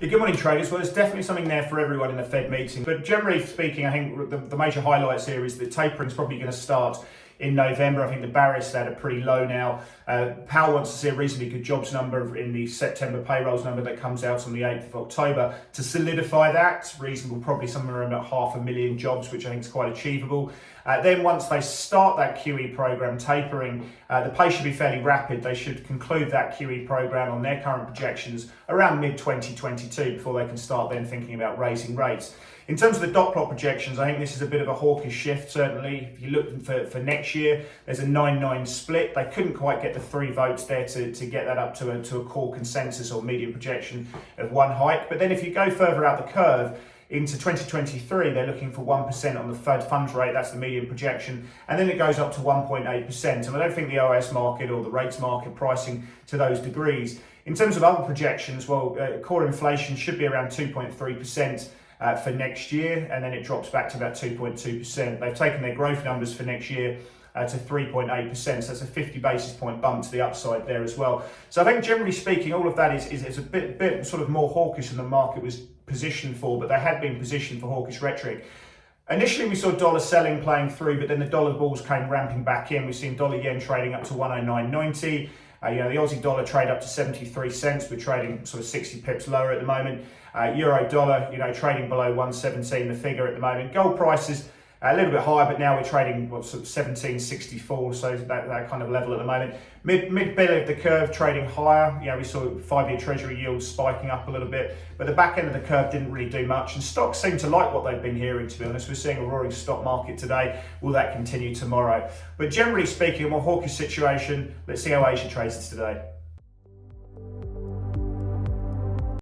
Yeah, good morning, traders. Well, there's definitely something there for everyone in the Fed meeting. But generally speaking, I think the major highlights here is that tapering is probably going to start in November. I think the barriers to that are pretty low now. Powell wants to see a reasonably good jobs number in the September payrolls number that comes out on the 8th of October to solidify that. Reasonable, probably somewhere around about 500,000 jobs, which I think is quite achievable. Then once they start that QE program tapering, the pace should be fairly rapid. They should conclude that QE program on their current projections around mid-2022 before they can start then thinking about raising rates. In terms of the dot plot projections, I think this is a bit of a hawkish shift, certainly. If you look for next year, there's a 9-9 split. They couldn't quite get the 3 votes there to get that up to a core consensus or median projection of 1 hike. But then if you go further out the curve, into 2023, they're looking for 1% on the Fed funds rate, that's the median projection, and then it goes up to 1.8%. And I don't think the OIS market or the rates market pricing to those degrees. In terms of other projections, well, core inflation should be around 2.3% for next year, and then it drops back to about 2.2%. They've taken their growth numbers for next year to 3.8%, so that's a 50 basis point bump to the upside there as well. So I think generally speaking, all of that is a bit sort of more hawkish than the market was positioned for, but they had been positioned for hawkish rhetoric. Initially, we saw dollar selling playing through, but then the dollar bulls came ramping back in. We've seen dollar yen trading up to 109.90. The Aussie dollar trade up to 73 cents. We're trading sort of 60 pips lower at the moment. Euro dollar, trading below 117, the figure at the moment. Gold prices a little bit higher, but now we're trading sort of 1764, so that kind of level at the moment. Mid belly of the curve trading higher. We saw 5-year Treasury yields spiking up a little bit, but the back end of the curve didn't really do much, and stocks seem to like what they've been hearing, to be honest. We're seeing a roaring stock market today. Will that continue tomorrow? But generally speaking, a more hawkish situation. Let's see how Asia trades today.